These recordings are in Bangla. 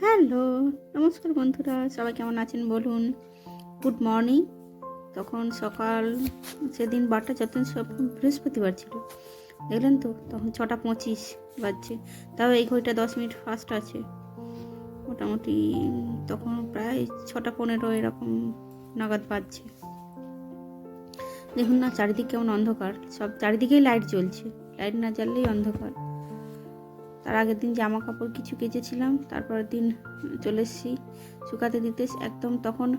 হ্যালো, নমস্কার বন্ধুরা, সবাই কেমন আছেন বলুন। Good morning. তখন সকাল, সেদিন বারটা যখন সব বৃহস্পতিবার ছিল, দেখলেন তো, তখন 6:25 বাজছে। তাও এই ঘড়িটা 10 মিনিট ফাস্ট আছে। মোটামুটি তখন প্রায় 6:15 এরকম নাগাদ বাজছে। দেখুন না, চারিদিকে কেমন অন্ধকার, সব চারিদিকেই লাইট জ্বলছে, লাইট না জ্বললেই অন্ধকার। তার আগের দিন জামা কাপড় কিছু কেচেছিলাম, তারপরের দিন চলে এসেছি শুকাতে দিতে। একদম তখন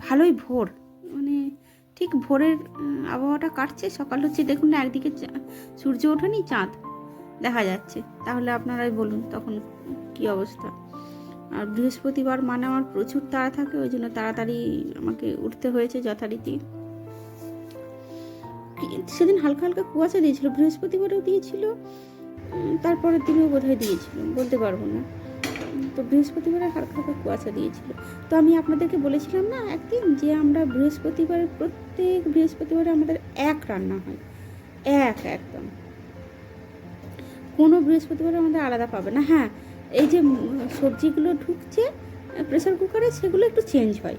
ভালোই ভোর, মানে ঠিক ভোরের আবহাওয়াটা কাটছে, সকাল হচ্ছে। দেখুন না, একদিকে সূর্য ওঠেনি, চাঁদ দেখা যাচ্ছে। তাহলে আপনারাই বলুন তখন কি অবস্থা। আর বৃহস্পতিবার মানে আমার প্রচুর তাড়া থাকে, ওই জন্য তাড়াতাড়ি আমাকে উঠতে হয়েছে যথারীতি। সেদিন হালকা হালকা কুয়াশা দিয়েছিল, বৃহস্পতিবারেও দিয়েছিল, তারপরের দিনেও বোধহয় দিয়েছিল, বলতে পারবো না। তো বৃহস্পতিবারে হালকা হালকা কুয়াশা দিয়েছিল। তো আমি আপনাদেরকে বলেছিলাম না একদিন, যে আমরা বৃহস্পতিবারে, প্রত্যেক বৃহস্পতিবারে আমাদের এক রান্না হয়, একদম কোনো বৃহস্পতিবারে আমাদের আলাদা পাবে না। হ্যাঁ, এই যে সবজিগুলো ঢুকছে প্রেসার কুকারে, সেগুলো একটু চেঞ্জ হয়।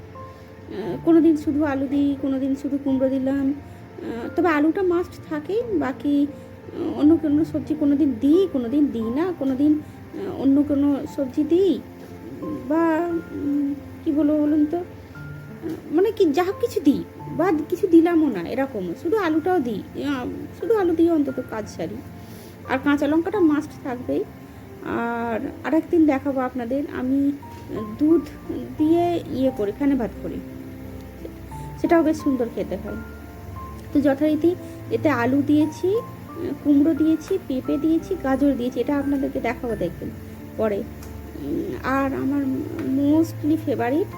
কোনো দিন শুধু আলু দিই, কোনো দিন শুধু কুমড়ো দিলাম, তবে আলুটা মাস্ট থাকেই। বাকি অন্য কোনো সবজি কোনো দিন দিই, কোনো দিন দিই না, কোনো দিন অন্য কোনো সবজি দিই, বা কি বলবো বলুন তো, মানে কি যা কিছু দিই, বা কিছু দিলামও না, এরকম শুধু আলুটাও দিই, শুধু আলু দিয়ে অন্তত কাজ সারি। আর কাঁচা লঙ্কাটা মাস্ট থাকবেই। আর আরেকদিন দেখাবো আপনাদের, আমি দুধ দিয়ে করি, ফেনে ভাত করি, সেটাও বেশ সুন্দর খেতে হয়। তো যথারীতি এতে আলু দিয়েছি, কুমড়ো দিয়েছি, পেঁপে দিয়েছি, গাজর দিয়েছি, এটা আপনাদেরকে দেখাবো, দেখবেন পরে। আর আমার মোস্টলি ফেভারিট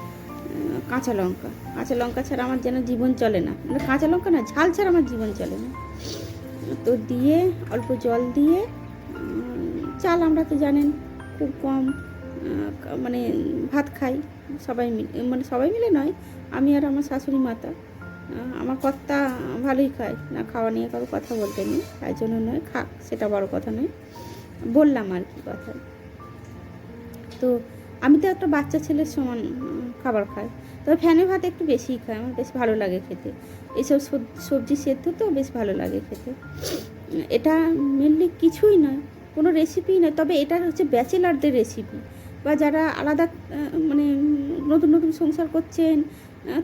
কাঁচা লঙ্কা। কাঁচা লঙ্কা ছাড়া আমার যেন জীবন চলে না, মানে কাঁচা লঙ্কা না, ঝাল ছাড়া আমার জীবন চলে না। তো দিয়ে অল্প জল দিয়ে, চাল আমরা তো জানেন খুব কম মানে ভাত খাই সবাই মিলে, মানে সবাই মিলে নয়, আমি আর আমার শাশুড়ি মাতা। আমার কর্তা ভালোই খায় না, খাওয়া নিয়ে কারো কথা বলতে নেই, তাই জন্য নয়, খাক, সেটা বড় কথা নয়, বললাম আর কি কথা। তো আমি তো একটা বাচ্চা ছেলের সমান খাবার খাই, তবে ফ্যানে ভাত একটু বেশিই খাই, আমার বেশ ভালো লাগে খেতে। এইসব সবজি সেদ্ধ তো বেশ ভালো লাগে খেতে। এটা মেনলি কিছুই নয়, কোনো রেসিপি নয়, তবে এটা হচ্ছে ব্যাচেলারদের রেসিপি, বা যারা আলাদা মানে নতুন নতুন সংসার করছেন,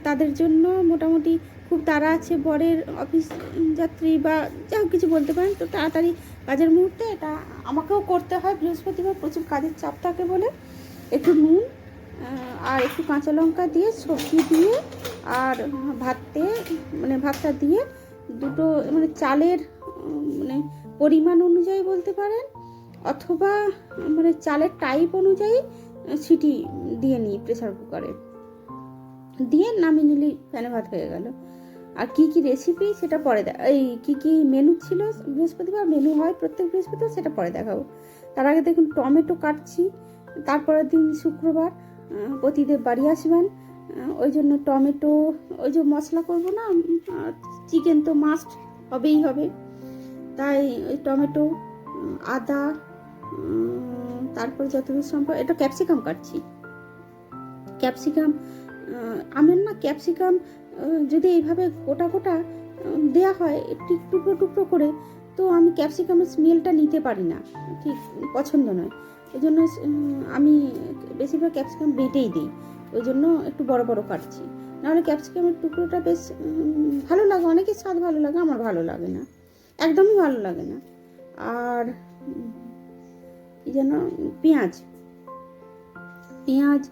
তাদের জন্য মোটামুটি খুব তাড়া আছে, বরের অফিস যাত্রী বা যা কিছু বলতে পারেন, তো তাড়াতাড়ি কাজের মুহূর্তে এটা আমাকেও করতে হয়। বৃহস্পতিবার প্রচুর কাজের চাপ থাকে বলে একটু নুন আর একটু কাঁচা লঙ্কা দিয়ে, সবজি দিয়ে, আর ভাতে, মানে ভাতটা দিয়ে দুটো, মানে চালের মানে পরিমাণ অনুযায়ী বলতে পারেন, অথবা মানে চালের টাইপ অনুযায়ী সিটি দিয়ে নিই প্রেসার কুকারে, দিয়ে নামিয়ে নিলি, ফ্যানে ভাত হয়ে গেল। আর কি কি রেসিপি সেটা পরে এই কি কি মেনু ছিল বৃহস্পতিবার, মেনু হয় প্রত্যেক বৃহস্পতিবার, সেটা পরে দেখাবো। তার আগে দেখুন টমেটো কাটছি, তারপরের দিন শুক্রবার পতিদেব বাড়ি আসবেন, ওই জন্য টমেটো, ওই যে মশলা করবো না, চিকেন তো মাস্ট হবেই হবে, তাই ওই টমেটো, আদা, তারপর যতদূর সম্ভব এটা ক্যাপসিকাম কাটছি। ক্যাপসিকাম, আমার না ক্যাপসিকাম যদি এইভাবে গোটা গোটা দেওয়া হয়, একটু টুকরো টুকরো করে, তো আমি ক্যাপসিকামের স্মেলটা নিতে পারি না, ঠিক পছন্দ নয়। ওই জন্য আমি বেশিরভাগ ক্যাপসিকাম বেটেই দিই, ওই জন্য একটু বড় বড় কাটছি। নাহলে ক্যাপসিকামের টুকরোটা বেশ ভালো লাগে, অনেকের স্বাদ ভালো লাগে, আমার ভালো লাগে না, একদমই ভালো লাগে না। আর কি যেন, পেঁয়াজ, পেঁয়াজ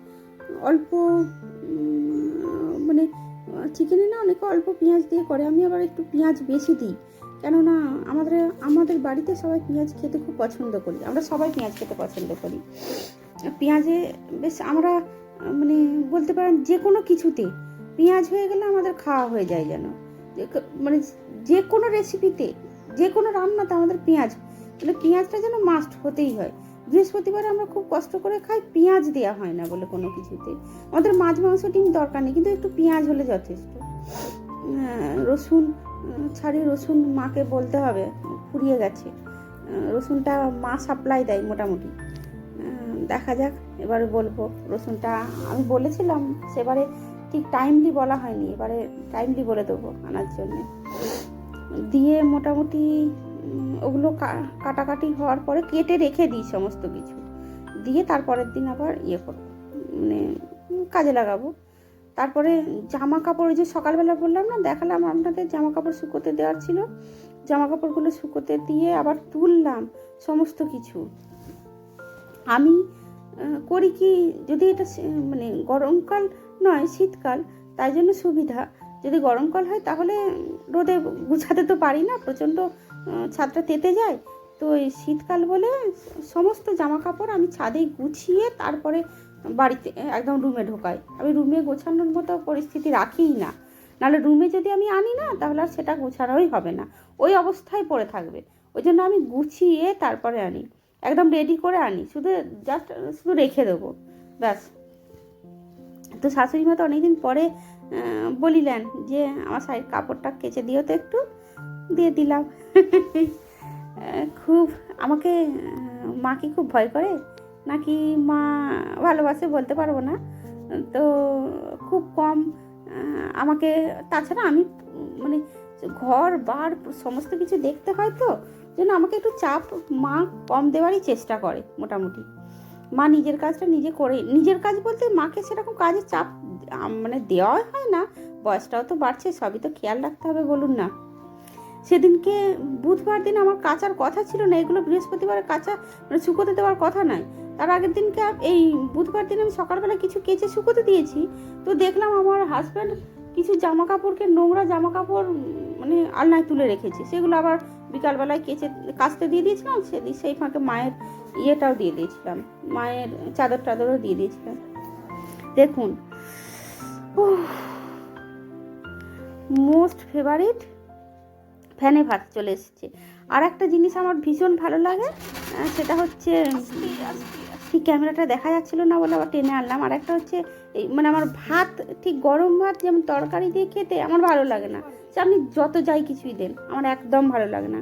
অল্প, মানে চিকেনে না অনেকে অল্প পেঁয়াজ দিয়ে করে, আমি আবার একটু পেঁয়াজ বেশি দিই, কেননা আমাদের বাড়িতে সবাই পেঁয়াজ খেতে খুব পছন্দ করি, আমরা সবাই পেঁয়াজ খেতে পছন্দ করি। পেঁয়াজে বেশ আমরা, মানে বলতে পারেন যে কোনো কিছুতে পেঁয়াজ হয়ে গেলে আমাদের খাওয়া হয়ে যায়, যেন মানে যে কোনো রেসিপিতে, যে কোনো রান্নাতে আমাদের পেঁয়াজ, মানে পেঁয়াজটা যেন মাস্ট হতেই হয়। বৃহস্পতিবার আমরা খুব কষ্ট করে খাই, পেঁয়াজ দেওয়া হয় না বলে কোনো কিছুতে। আমাদের মাছ মাংস ডিম দরকার নেই, কিন্তু একটু পেঁয়াজ হলে যথেষ্ট। রসুন ছাড়ি, রসুন মাকে বলতে হবে, ফুরিয়ে গেছে, রসুনটা মা সাপ্লাই দেয় মোটামুটি, দেখা যাক, এবারে বলবো। রসুনটা আমি বলেছিলাম সেবারে, ঠিক টাইমলি বলা হয়নি, এবারে টাইমলি বলে দেবো আনার জন্যে। দিয়ে মোটামুটি ওগুলো কাটাকাটি হওয়ার পরে কেটে রেখে দিই সমস্ত কিছু, দিয়ে তারপরের দিন আবার করবো, মানে কাজে লাগাবো। তারপরে জামা কাপড়, যে সকালবেলা বললাম না, দেখালাম আপনাদের জামা কাপড় শুকোতে দেওয়ার ছিল, জামা কাপড়গুলো শুকোতে দিয়ে আবার তুললাম সমস্ত কিছু। আমি করি কি, যদি এটা মানে গরমকাল নয় শীতকাল, তাই জন্য সুবিধা। যদি গরমকাল হয় তাহলে রোদে গুছাতে তো পারি না, প্রচণ্ড ছাদটা তেতে যায়। তো এই শীতকাল বলে সমস্ত জামা কাপড় আমি ছাদে গুছিয়ে তারপরে বাড়িতে একদম রুমে ঢোকাই। আমি রুমে গোছানোর মতো পরিস্থিতি রাখিই না, নাহলে রুমে যদি আমি আনি না তাহলে আর সেটা গোছানোই হবে না, ওই অবস্থায় পড়ে থাকবে। ওই জন্য আমি গুছিয়ে তারপরে আনি, একদম রেডি করে আনি, শুধু রেখে দেবো, ব্যাস। তো শাশুড়ি মা তো অনেকদিন পরে বলিলেন যে আমার শাড়ির কাপড়টা কেচে দিও তো একটু, দিয়ে দিলাম। খুব আমাকে মা কি খুব ভয় করে নাকি মা ভালোবাসে বলতে পারবো না, তো খুব কম আমাকে, তাছাড়া আমি মানে ঘর বার সমস্ত কিছু দেখতে হয়, তো জন্য আমাকে একটু চাপ মা কম দেওয়ারই চেষ্টা করে মোটামুটি। মা নিজের কাজটা নিজে করে, নিজের কাজ বলতে মাকে সেরকম কাজের চাপ মানে দেওয়াই হয় না, বয়সটাও তো বাড়ছে, সবই তো খেয়াল রাখতে হবে বলুন না। সেদিনকে বুধবার দিন আমার কাচার কথা ছিল না, এগুলো বৃহস্পতিবারে কাচা মানে শুকোতে দেওয়ার কথা নয়। তার আগের দিনকে এই বুধবার দিন আমি সকালবেলা কিছু কেচে শুকোতে দিয়েছি, তো দেখলাম আমার হাজব্যান্ড কিছু জামা কাপড়কে, নোংরা জামা কাপড় মানে আলনায় তুলে রেখেছে, সেগুলো আবার বিকালবেলায় কাচতে দিয়ে দিয়েছিলাম। সেই ফাঁকে মায়ের ইয়েটাও দিয়ে দিয়েছিলাম, মায়ের চাদর টাদরও দিয়ে দিয়েছিলাম। দেখুন, মোস্ট ফেভারিট ফ্যানে ভাত চলে এসেছে। আর একটা জিনিস আমার ভীষণ ভালো লাগে, সেটা হচ্ছে, ঠিক ক্যামেরাটা দেখা যাচ্ছিলো না বলে আবার টেনে আনলাম। আর একটা হচ্ছে এই মানে আমার ভাত, ঠিক গরম ভাত যেমন তরকারি দিয়ে খেতে আমার ভালো লাগে না, সে আপনি যত যাই কিছুই দেন আমার একদম ভালো লাগে না।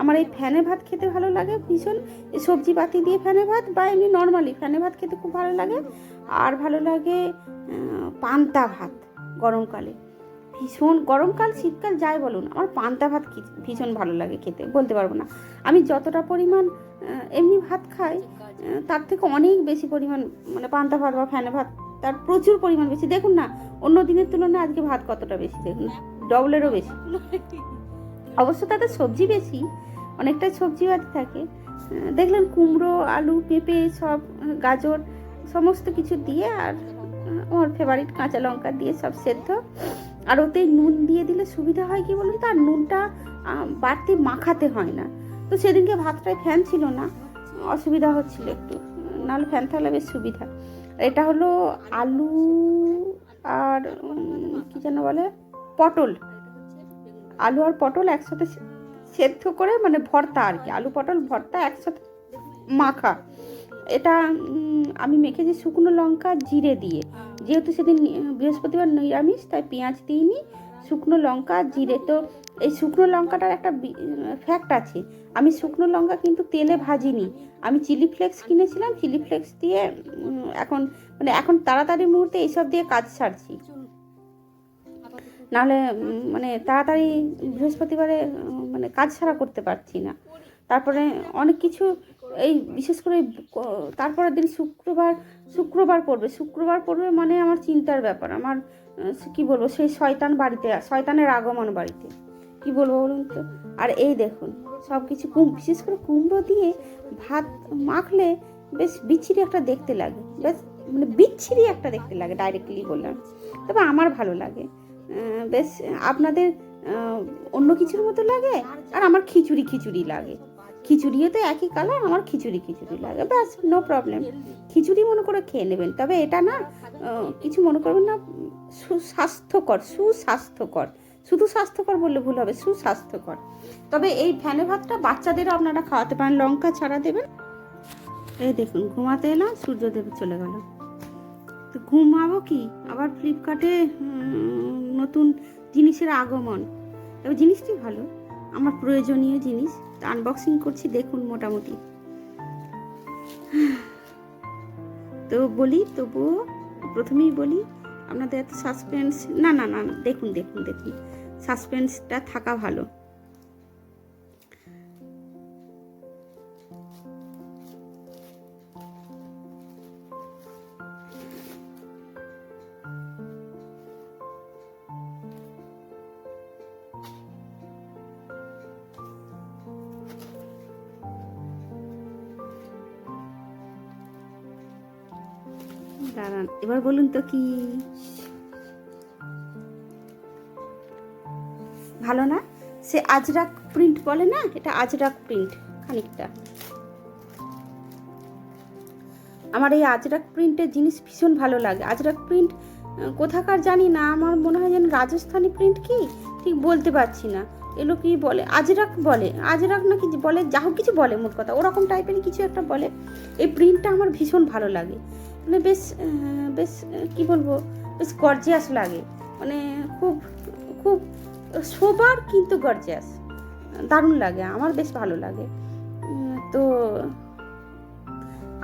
আমার এই ফ্যানে ভাত খেতে ভালো লাগে ভীষণ, সবজি পাতি দিয়ে ফ্যানে ভাত, বা এমনি নর্মালি ফ্যানে ভাত খেতে খুব ভালো লাগে। আর ভালো লাগে পান্তা ভাত গরমকালে, ভীষণ, গরমকাল শীতকাল যাই বলুন, আমার পান্তা ভাত ভীষণ ভালো লাগে খেতে, বলতে পারবো না। আমি যতটা পরিমাণ এমনি ভাত খাই তার থেকে অনেক বেশি পরিমাণ মানে পান্তা ভাত বা ফ্যানে ভাত, তার প্রচুর পরিমাণ বেশি। দেখুন না, অন্য দিনের তুলনায় আজকে ভাত কতটা বেশি, দেখুন ডবলেরও বেশি। অবশ্য তাতে সবজি বেশি, অনেকটাই সবজি বাদ থাকে। দেখলেন কুমড়ো, আলু, পেঁপে, সব গাজর সমস্ত কিছু দিয়ে, আর আমার ফেভারিট কাঁচা লঙ্কা দিয়ে সব সেদ্ধ, আর ওতেই নুন দিয়ে দিলে সুবিধা হয় কি বলুন তো, আর নুনটা বাড়তি মাখাতে হয় না। তো সেদিনকে ভাতটায় ফ্যান ছিল না, অসুবিধা হচ্ছিল একটু, নাহলে ফ্যান থাকলে বেশ সুবিধা। এটা হলো আলু আর কি যেন বলে, পটল, আলু আর পটল একসাথে সেদ্ধ করে, মানে ভর্তা আর কি, আলু পটল ভর্তা একসাথে মাখা। এটা আমি মেখেছি শুকনো লঙ্কা জিরে দিয়ে, যেহেতু সেদিন বৃহস্পতিবার নিরামিষ তাই পেঁয়াজ দিইনি, শুকনো লঙ্কা জিরে। তো এই শুকনো লঙ্কাটার একটা ফ্যাক্ট আছে, আমি শুকনো লঙ্কা কিন্তু তেলে ভাজিনি, আমি চিলি ফ্লেক্স কিনেছিলাম, চিলি ফ্লেক্স দিয়ে এখন তাড়াতাড়ি মুহূর্তে এইসব দিয়ে কাজ সারছি, নাহলে মানে তাড়াতাড়ি বৃহস্পতিবারে মানে কাজ সারা করতে পারছি না। তারপরে অনেক কিছু, এই বিশেষ করে তারপরের দিন শুক্রবার পড়বে মানে আমার চিন্তার ব্যাপার, আমার কি বলবো, সেই শয়তানের আগমন বাড়িতে, কি বলবো বলুন তো। আর এই দেখুন সব কিছু, বিশেষ করে কুমড়ো দিয়ে ভাত মাখলে বেশ বিচ্ছিরি একটা দেখতে লাগে, ডাইরেক্টলি বললাম, তবে আমার ভালো লাগে বেশ। আপনাদের অন্য কিছুর মতো লাগে, আর আমার খিচুড়ি লাগে, খিচুড়িও তো একই কালার, আমার খিচুড়ি লাগে, ব্যাস, নো প্রবলেম। খিচুড়ি মনে করে খেয়ে নেবেন, তবে এটা না কিছু মনে করবেন না, সুস্বাস্থ্যকর, শুধু স্বাস্থ্যকর বললে ভুল হবে, সুস্বাস্থ্যকর। তবে এই ফ্যানে ভাতটা বাচ্চাদেরও আপনারা খাওয়াতে পারেন, লঙ্কা ছাড়া দেবেন। এই দেখুন ঘুমাতে এলাম, সূর্যদেব চলে গেল, তো ঘুমাবো কি, আবার ফ্লিপকার্টে নতুন জিনিসের আগমন, তবে জিনিসটি ভালো, আমার প্রয়োজনীয় জিনিস, আনবক্সিং করছি, দেখুন মোটামুটি তো বলি, তবুও প্রথমেই বলি আপনাদের এত সাসপেন্স না না না, দেখুন দেখুন দেখুন, সাসপেন্সটা থাকা ভালো। দাঁড়ান, এবার বলুন তো কি ভালো না? সে আজরাক প্রিন্ট বলে না, এটা আজরাক প্রিন্ট খানিকটা। আমার এই আজরাক প্রিন্টের জিনিস ভীষণ ভালো লাগে। আজরাক প্রিন্ট কোথাকার জানি না, আমার মনে হয় যেন রাজস্থানি প্রিন্ট, কি ঠিক বলতে পারছি না। এগুলো কি বলে, আজরাক বলে, আজরাক না কি বলে, যা হোক কিছু বলে, মোট কথা ওরকম টাইপেরই কিছু একটা বলে। এই প্রিন্টটা আমার ভীষণ ভালো লাগে, মানে বেশ বেশ কী বলবো, বেশ গর্জিয়াস লাগে, মানে খুব খুব সোবার কিন্তু গর্জিয়াস, দারুণ লাগে, আমার বেশ ভালো লাগে। তো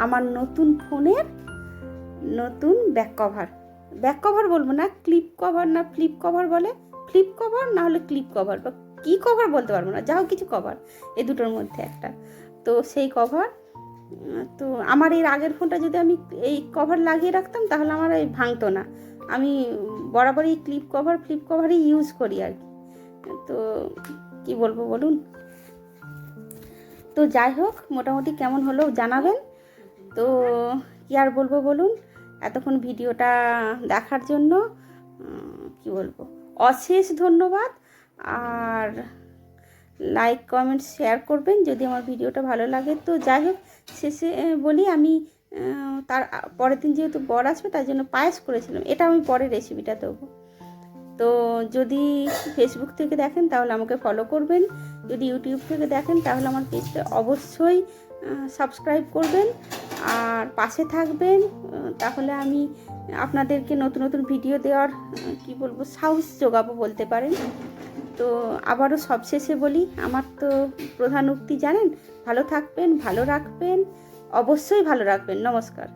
আমার নতুন ফোনের নতুন ব্যাক কভার বলবো না, ক্লিপ কভার না ফ্লিপ কভার বলে, ফ্লিপ কভার না হলে ক্লিপ কভার, বা কী কভার বলতে পারবো না, যা হোক কিছু কভার, এই দুটোর মধ্যে একটা। তো সেই কভার, তো আমার এর আগের ফোনটা যদি আমি এই কভার লাগিয়ে রাখতাম তাহলে আমার এই ভাঙতো না। আমি বরাবরই ক্লিপ কভার ফ্লিপ কভারই ইউজ করি আর কি। তো কি বলবো বলুন। তো যাই হোক, মোটামুটি কেমন হলো জানাবেন। তো কি আর বলবো বলুন, এতক্ষণ ভিডিওটা দেখার জন্য কি বলবো, অশেষ ধন্যবাদ। আর লাইক কমেন্ট শেয়ার করবেন যদি আমার ভিডিওটা ভালো লাগে। তো যাই হোক, শেষে বলি, আমি তার পরের দিন যেহেতু বর আসবে তার জন্য পায়েস করেছিলাম, এটা আমি পরে রেসিপিটা দেবো। তো যদি ফেসবুক থেকে দেখেন তাহলে আমাকে ফলো করবেন, যদি ইউটিউব থেকে দেখেন তাহলে আমার পেজটা অবশ্যই সাবস্ক্রাইব করবেন আর পাশে থাকবেন। তাহলে আমি আপনাদেরকে নতুন নতুন ভিডিও দেওয়ার কি বলবো সাহস যোগাবো বলতে পারেন। তো আবারও সবশেষে বলি, আমার তো প্রধান উক্তি জানেন, ভালো থাকবেন, ভালো রাখবেন, অবশ্যই ভালো রাখবেন। নমস্কার।